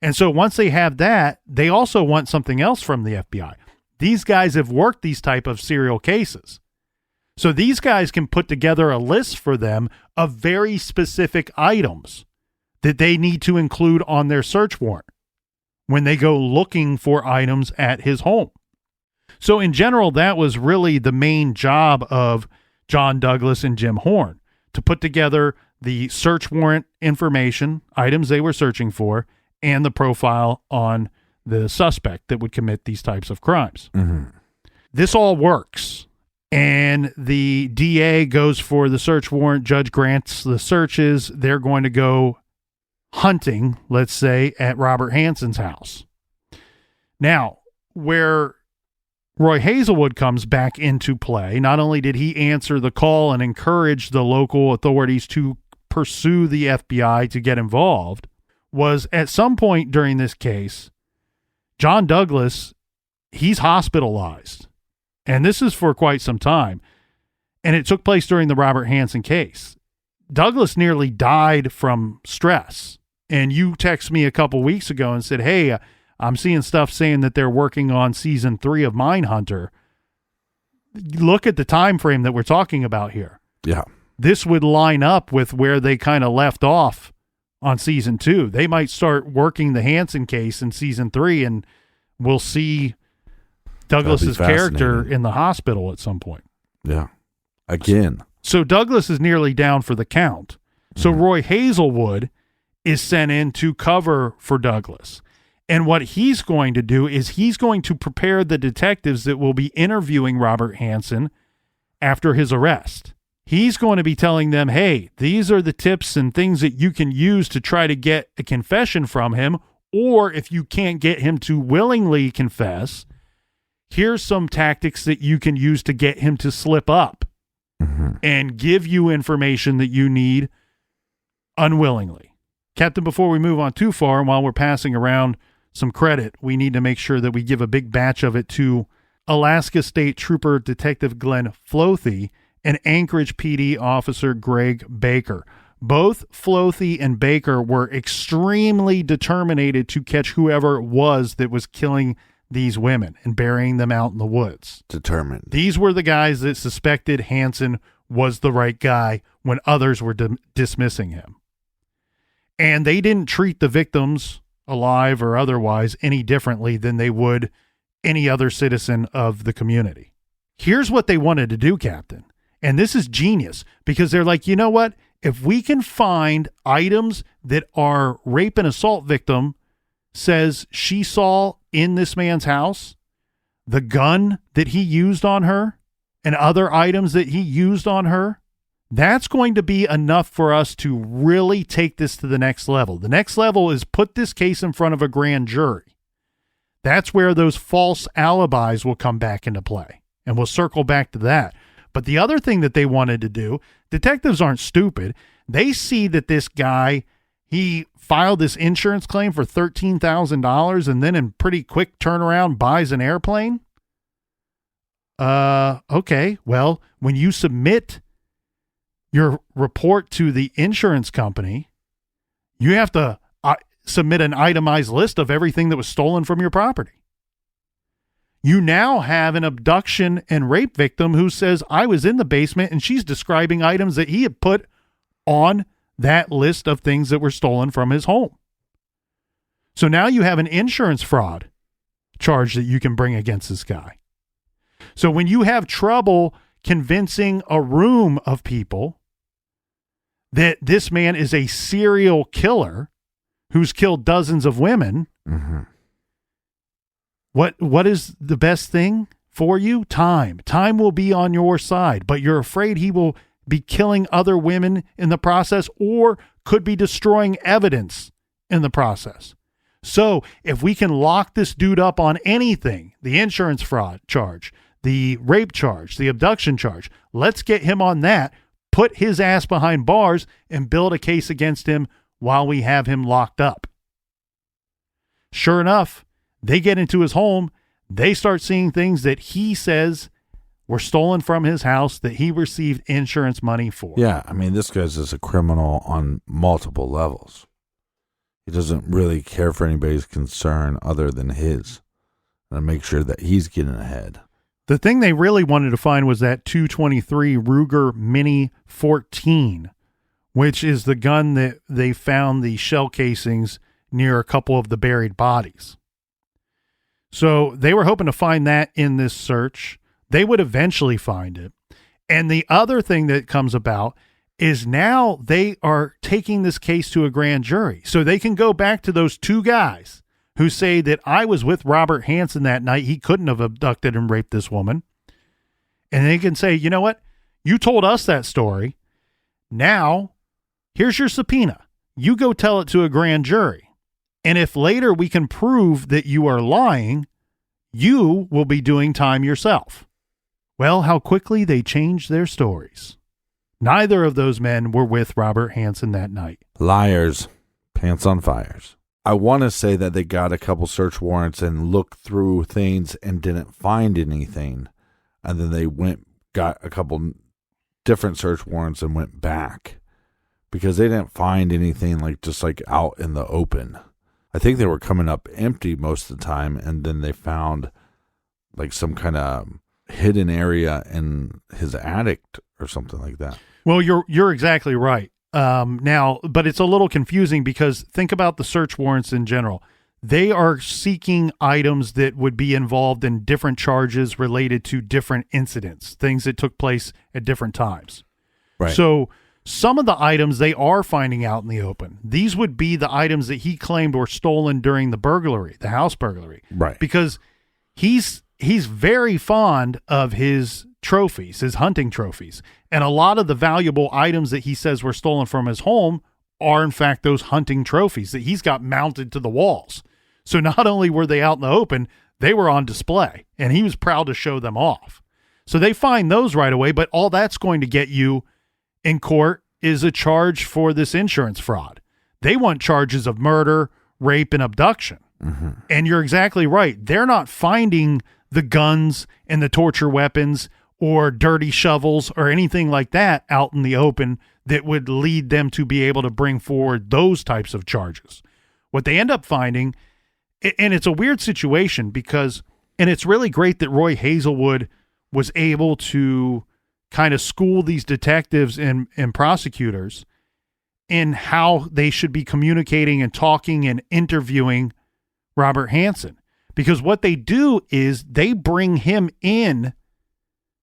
And so once they have that, they also want something else from the FBI. These guys have worked these type of serial cases. So these guys can put together a list for them of very specific items that they need to include on their search warrant when they go looking for items at his home. So in general, that was really the main job of John Douglas and Jim Horn, to put together the search warrant information, items they were searching for, and the profile on the suspect that would commit these types of crimes. Mm-hmm. This all works. And the DA goes for the search warrant. Judge grants the searches. They're going to go hunting, let's say, at Robert Hansen's house. Now, where Roy Hazelwood comes back into play, not only did he answer the call and encourage the local authorities to pursue the FBI to get involved, was at some point during this case, John Douglas, he's hospitalized. And this is for quite some time. And it took place during the Robert Hansen case. Douglas nearly died from stress. And you texted me a couple weeks ago and said, hey, I'm seeing stuff saying that they're working on season 3 of Mindhunter. Look at the time frame that we're talking about here. Yeah. This would line up with where they kind of left off on season 2. They might start working the Hansen case in season 3, and we'll see Douglas's character in the hospital at some point. Yeah. Again. So Douglas is nearly down for the count. So Roy Hazelwood is sent in to cover for Douglas. And what he's going to do is he's going to prepare the detectives that will be interviewing Robert Hansen after his arrest. He's going to be telling them, hey, these are the tips and things that you can use to try to get a confession from him. Or if you can't get him to willingly confess, here's some tactics that you can use to get him to slip up and give you information that you need unwillingly. Captain, before we move on too far, and while we're passing around some credit, we need to make sure that we give a big batch of it to Alaska State Trooper Detective Glenn Flothy and Anchorage PD Officer Greg Baker. Both Flothy and Baker were extremely determined to catch whoever it was that was killing these women and burying them out in the woods. Determined. These were the guys that suspected Hansen was the right guy when others were dismissing him. And they didn't treat the victims, alive or otherwise, any differently than they would any other citizen of the community. Here's what they wanted to do, Captain. And this is genius, because they're like, you know what? If we can find items that our rape and assault victim says she saw in this man's house, the gun that he used on her and other items that he used on her, that's going to be enough for us to really take this to the next level. The next level is put this case in front of a grand jury. That's where those false alibis will come back into play. And we'll circle back to that. But the other thing that they wanted to do, detectives aren't stupid. They see that this guy, he filed this insurance claim for $13,000 and then in pretty quick turnaround buys an airplane. Okay, well, when you submit your report to the insurance company, you have to submit an itemized list of everything that was stolen from your property. You now have an abduction and rape victim who says, I was in the basement, and she's describing items that he had put on that list of things that were stolen from his home. So now you have an insurance fraud charge that you can bring against this guy. So when you have trouble convincing a room of people that this man is a serial killer who's killed dozens of women, what is the best thing for you? Time. Time will be on your side, but you're afraid he will be killing other women in the process, or could be destroying evidence in the process. So if we can lock this dude up on anything, the insurance fraud charge, the rape charge, the abduction charge, let's get him on that, put his ass behind bars, and build a case against him while we have him locked up. Sure enough, they get into his home. They start seeing things that he says were stolen from his house that he received insurance money for. Yeah, I mean, this guy's just a criminal on multiple levels. He doesn't really care for anybody's concern other than his, and make sure that he's getting ahead. The thing they really wanted to find was that .223 Ruger Mini 14, which is the gun that they found the shell casings near a couple of the buried bodies. So they were hoping to find that in this search. They would eventually find it. And the other thing that comes about is now they are taking this case to a grand jury. So they can go back to those two guys who say that I was with Robert Hansen that night. He couldn't have abducted and raped this woman. And they can say, you know what? You told us that story. Now, here's your subpoena. You go tell it to a grand jury. And if later we can prove that you are lying, you will be doing time yourself. Well, how quickly they changed their stories. Neither of those men were with Robert Hansen that night. Liars. Pants on fires. I want to say that they got a couple search warrants and looked through things and didn't find anything. And then they got a couple different search warrants and went back because they didn't find anything just out in the open. I think they were coming up empty most of the time, and then they found some kind of hidden area in his attic or something like that. Well, you're exactly right. Now, but it's a little confusing because think about the search warrants in general. They are seeking items that would be involved in different charges related to different incidents, things that took place at different times. Right. So some of the items they are finding out in the open. These would be the items that he claimed were stolen during the burglary, the house burglary. Right. Because he's very fond of his trophies, his hunting trophies. And a lot of the valuable items that he says were stolen from his home are in fact those hunting trophies that he's got mounted to the walls. So not only were they out in the open, they were on display, and he was proud to show them off. So they find those right away, but all that's going to get you in court is a charge for this insurance fraud. They want charges of murder, rape, and abduction. Mm-hmm. And you're exactly right. They're not finding the guns and the torture weapons or dirty shovels or anything like that out in the open that would lead them to be able to bring forward those types of charges. What they end up finding, and it's a weird situation because, and it's really great that Roy Hazelwood was able to kind of school these detectives and prosecutors in how they should be communicating and talking and interviewing Robert Hansen. Because what they do is they bring him in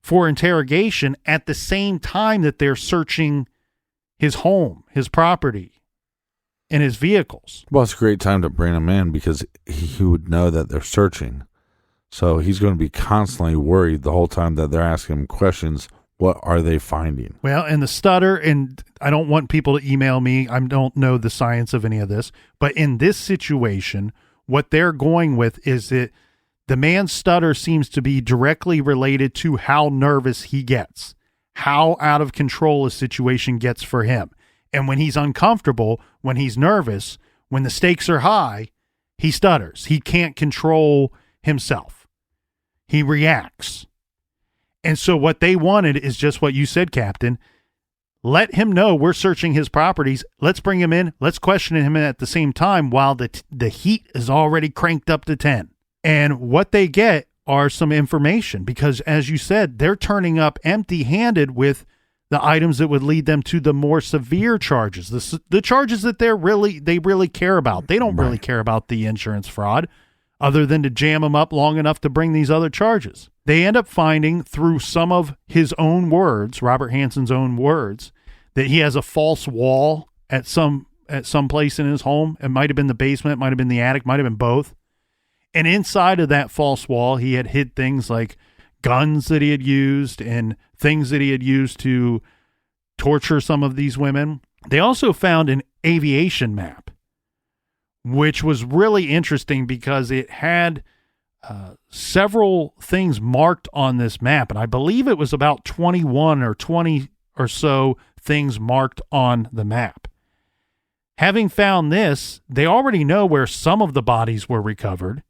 for interrogation at the same time that they're searching his home, his property, and his vehicles. Well, it's a great time to bring him in because he would know that they're searching. So he's going to be constantly worried the whole time that they're asking him questions. What are they finding? Well, and the stutter, and I don't want people to email me. I don't know the science of any of this. But in this situation, what they're going with is that the man's stutter seems to be directly related to how nervous he gets, how out of control a situation gets for him. And when he's uncomfortable, when he's nervous, when the stakes are high, he stutters. He can't control himself. He reacts. And so what they wanted is just what you said, Captain. Let him know we're searching his properties. Let's bring him in. Let's question him at the same time while the heat is already cranked up to 10. And what they get are some information because, as you said, they're turning up empty-handed with the items that would lead them to the more severe charges, the charges that they really care about. They don't really care about the insurance fraud other than to jam them up long enough to bring these other charges. They end up finding through some of his own words, Robert Hansen's own words, that he has a false wall at some place in his home. It might have been the basement, it might have been the attic, might have been both. And inside of that false wall, he had hid things like guns that he had used and things that he had used to torture some of these women. They also found an aviation map, which was really interesting because it had several things marked on this map. And I believe it was about 21 or 20 or so things marked on the map. Having found this, they already know where some of the bodies were recovered.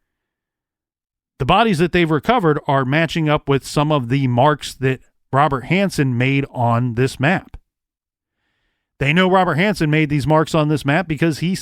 The bodies that they've recovered are matching up with some of the marks that Robert Hansen made on this map. They know Robert Hansen made these marks on this map because he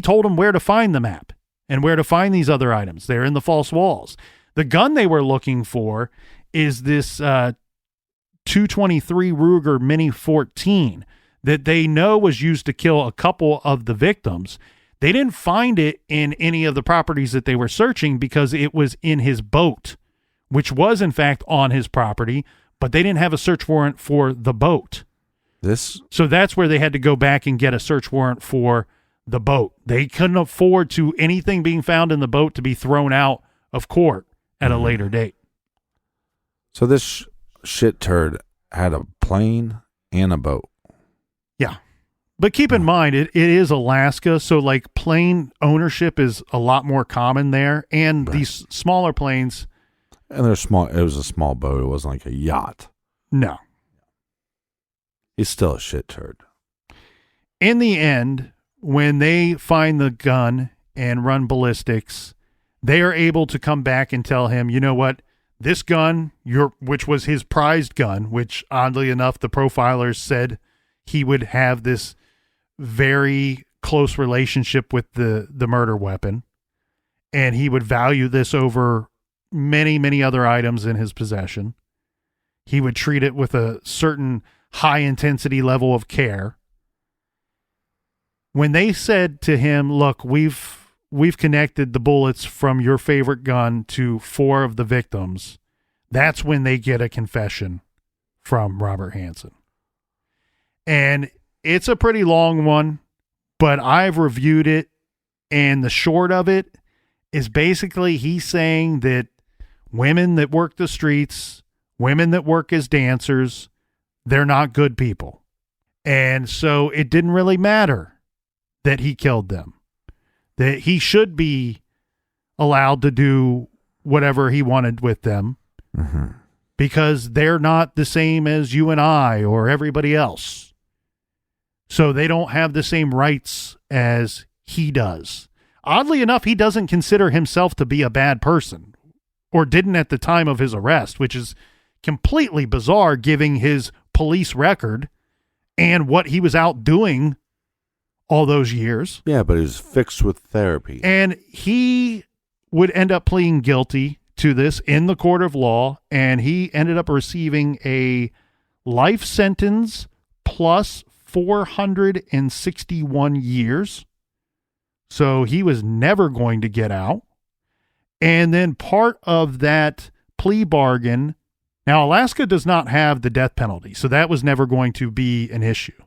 told them where to find the map and where to find these other items. They're in the false walls. The gun they were looking for is this 223 Ruger Mini 14 that they know was used to kill a couple of the victims. They didn't find it in any of the properties that they were searching because it was in his boat, which was in fact on his property, but they didn't have a search warrant for the boat. So that's where they had to go back and get a search warrant for the boat. They couldn't afford to anything being found in the boat to be thrown out of court at a later date. So this shit turd had a plane and a boat. Yeah. But keep in mind, it is Alaska, so like plane ownership is a lot more common there, and these smaller planes. And they're small. It was a small boat. It wasn't like a yacht. No. He's still a shit turd. In the end, when they find the gun and run ballistics, they are able to come back and tell him, you know what, this gun, which was his prized gun, which oddly enough, the profilers said he would have this very close relationship with the murder weapon, and he would value this over many, many other items in his possession. He would treat it with a certain high intensity level of care. When they said to him, look, we've connected the bullets from your favorite gun to 4 of the victims, that's when they get a confession from Robert Hansen. And it's a pretty long one, but I've reviewed it, and the short of it is basically he's saying that women that work the streets, women that work as dancers, they're not good people. And so it didn't really matter that he killed them, that he should be allowed to do whatever he wanted with them because they're not the same as you and I or everybody else. So they don't have the same rights as he does. Oddly enough, he doesn't consider himself to be a bad person, or didn't at the time of his arrest, which is completely bizarre given his police record and what he was out doing all those years. Yeah, but he was fixed with therapy. And he would end up pleading guilty to this in the court of law, and he ended up receiving a life sentence plus 461 years. So he was never going to get out. And then part of that plea bargain, now Alaska does not have the death penalty, so that was never going to be an issue.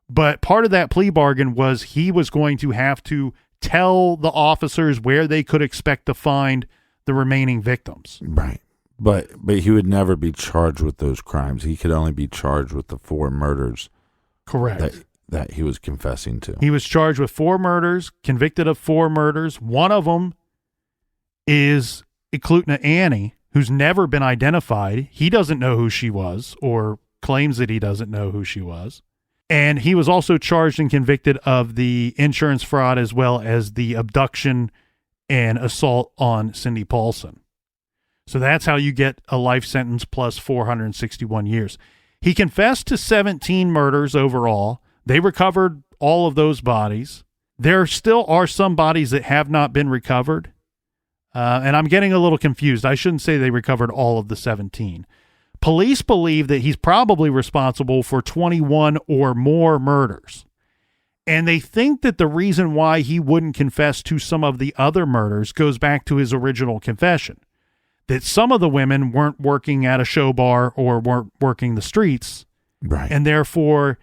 But part of that plea bargain was he was going to have to tell the officers where they could expect to find the remaining victims. Right. But he would never be charged with those crimes. He could only be charged with the 4 murders. Correct. That he was confessing to. He was charged with 4 murders, convicted of 4 murders. One of them is Eklutna Annie, who's never been identified. He doesn't know who she was, or claims that he doesn't know who she was. And he was also charged and convicted of the insurance fraud as well as the abduction and assault on Cindy Paulson. So that's how you get a life sentence plus 461 years. He confessed to 17 murders overall. They recovered all of those bodies. There still are some bodies that have not been recovered. And I'm getting a little confused. I shouldn't say they recovered all of the 17. Police believe that he's probably responsible for 21 or more murders. And they think that the reason why he wouldn't confess to some of the other murders goes back to his original confession. That some of the women weren't working at a show bar or weren't working the streets. Right. And therefore,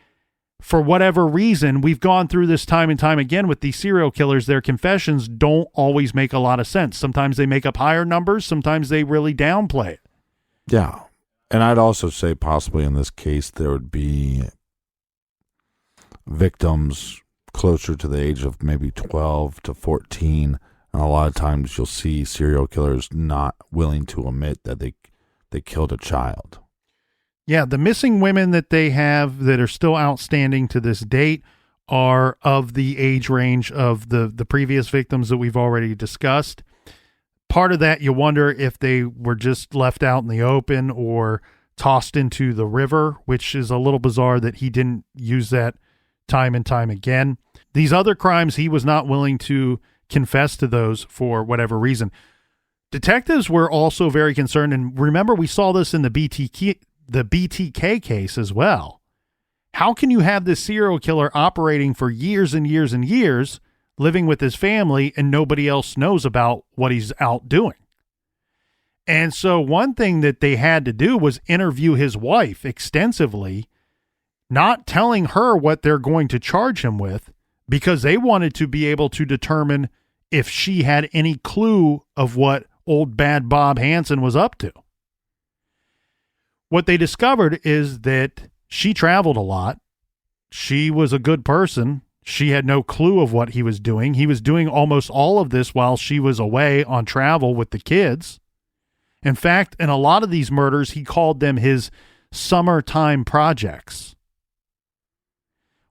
for whatever reason, we've gone through this time and time again with these serial killers. Their confessions don't always make a lot of sense. Sometimes they make up higher numbers. Sometimes they really downplay it. Yeah. And I'd also say possibly in this case, there would be victims closer to the age of maybe 12 to 14. And a lot of times you'll see serial killers not willing to admit that they killed a child. Yeah, the missing women that they have that are still outstanding to this date are of the age range of the previous victims that we've already discussed. Part of that, you wonder if they were just left out in the open or tossed into the river, which is a little bizarre that he didn't use that time and time again. These other crimes, he was not willing to confess to those for whatever reason. Detectives were also very concerned, and remember, we saw this in the BTK case as well. How can you have this serial killer operating for years and years and years, living with his family, and nobody else knows about what he's out doing? And so one thing that they had to do was interview his wife extensively, not telling her what they're going to charge him with, because they wanted to be able to determine if she had any clue of what old bad Bob Hansen was up to. What they discovered is that she traveled a lot. She was a good person. She had no clue of what he was doing. He was doing almost all of this while she was away on travel with the kids. In fact, in a lot of these murders, he called them his summertime projects,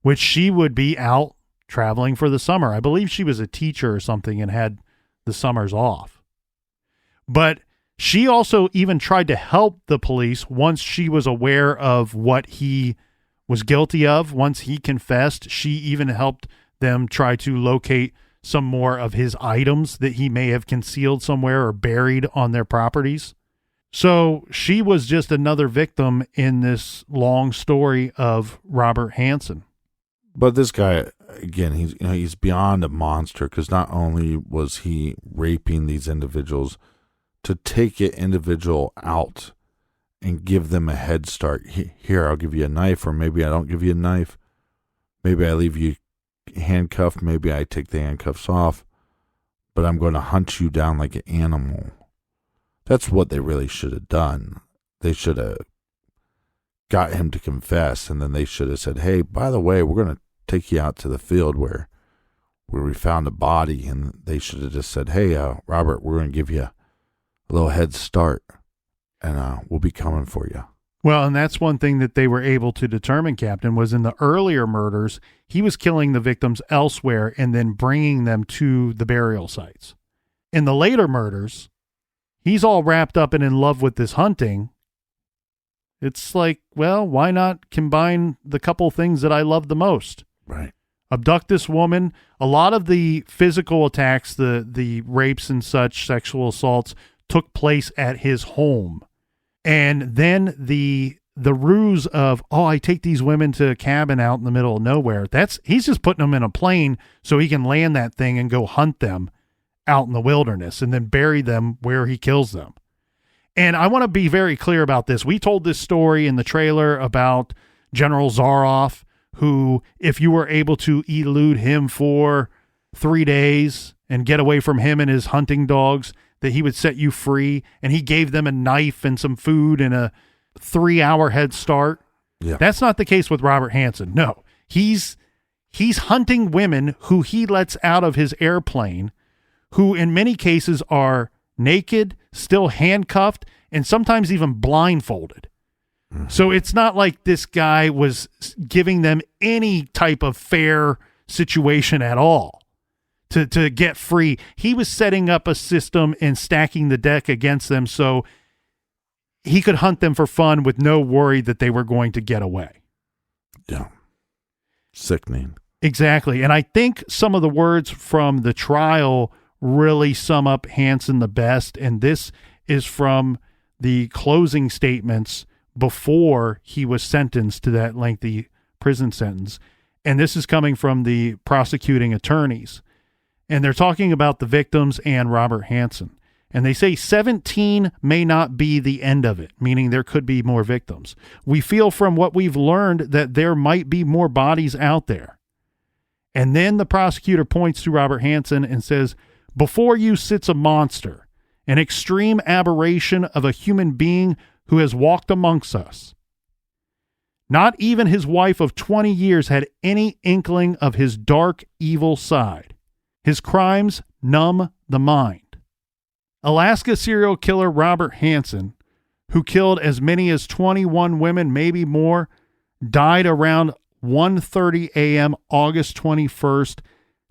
which she would be out traveling for the summer. I believe she was a teacher or something and had the summers off. But she also even tried to help the police once she was aware of what he was guilty of. Once he confessed, she even helped them try to locate some more of his items that he may have concealed somewhere or buried on their properties. So she was just another victim in this long story of Robert Hansen. But this guy, again, he's beyond a monster, because not only was he raping these individuals, to take an individual out and give them a head start. Here, I'll give you a knife, or maybe I don't give you a knife. Maybe I leave you handcuffed. Maybe I take the handcuffs off, but I'm going to hunt you down like an animal. That's what they really should have done. They should have got him to confess, and then they should have said, hey, by the way, we're going to take you out to the field where we found a body. And they should have just said, hey, Robert, we're going to give you a little head start, and we'll be coming for you. Well, and that's one thing that they were able to determine, Captain, was in the earlier murders, he was killing the victims elsewhere and then bringing them to the burial sites. In the later murders, he's all wrapped up and in love with this hunting. It's like, well, why not combine the couple things that I love the most? Right. Abduct this woman. A lot of the physical attacks, the rapes and such, sexual assaults, took place at his home. And then the ruse of, I take these women to a cabin out in the middle of nowhere. He's just putting them in a plane so he can land that thing and go hunt them out in the wilderness and then bury them where he kills them. And I want to be very clear about this. We told this story in the trailer about General Zaroff, who, if you were able to elude him for 3 days and get away from him and his hunting dogs, that he would set you free, and he gave them a knife and some food and a 3-hour head start. Yeah. That's not the case with Robert Hansen. No, he's hunting women who he lets out of his airplane, who in many cases are naked, still handcuffed, and sometimes even blindfolded. Mm-hmm. So it's not like this guy was giving them any type of fair situation at all to get free. He was setting up a system and stacking the deck against them so he could hunt them for fun with no worry that they were going to get away. Yeah. Sickening. Exactly. And I think some of the words from the trial really sum up Hansen the best. And this is from the closing statements before he was sentenced to that lengthy prison sentence. And this is coming from the prosecuting attorneys. And they're talking about the victims and Robert Hansen. And they say 17 may not be the end of it, meaning there could be more victims. We feel from what we've learned that there might be more bodies out there. And then the prosecutor points to Robert Hansen and says, before you sits a monster, an extreme aberration of a human being who has walked amongst us. Not even his wife of 20 years had any inkling of his dark, evil side. His crimes numb the mind. Alaska serial killer Robert Hansen, who killed as many as 21 women, maybe more, died around 1:30 a.m. August 21st,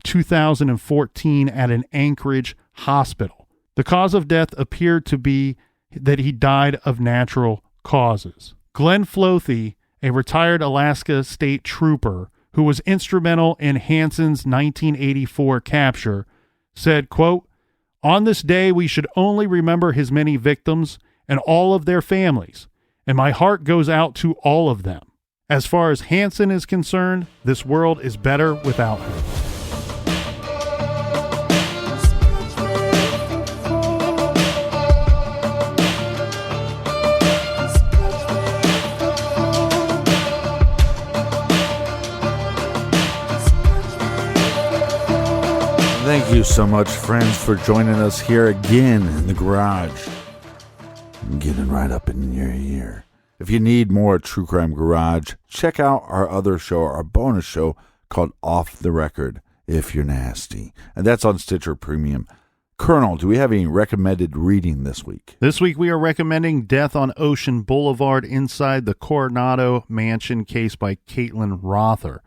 2014 at an Anchorage hospital. The cause of death appeared to be that he died of natural causes. Glenn Floethy, a retired Alaska state trooper who was instrumental in Hansen's 1984 capture, said, quote, "On this day, we should only remember his many victims and all of their families, and my heart goes out to all of them. As far as Hansen is concerned, this world is better without him." Thank you so much, friends, for joining us here again in the garage. Getting right up in your ear. If you need more True Crime Garage, check out our other show, our bonus show called Off the Record, If You're Nasty. And that's on Stitcher Premium. Colonel, do we have any recommended reading this week? This week we are recommending Death on Ocean Boulevard Inside the Coronado Mansion case by Caitlin Rother.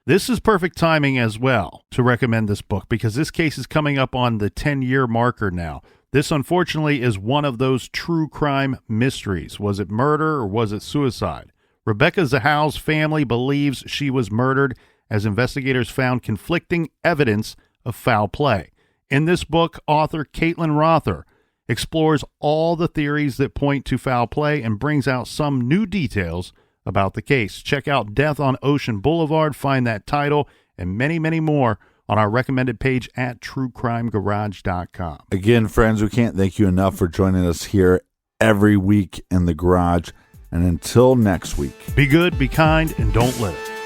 This is perfect timing as well to recommend this book because this case is coming up on the 10-year marker now. This, unfortunately, is one of those true crime mysteries. Was it murder or was it suicide? Rebecca Zahau's family believes she was murdered as investigators found conflicting evidence of foul play. In this book, author Caitlin Rother explores all the theories that point to foul play and brings out some new details about the case. Check out Death on Ocean Boulevard, find that title, and many, many more on our recommended page at truecrimegarage.com. Again, friends, we can't thank you enough for joining us here every week in the garage. And until next week, be good, be kind, and don't litter.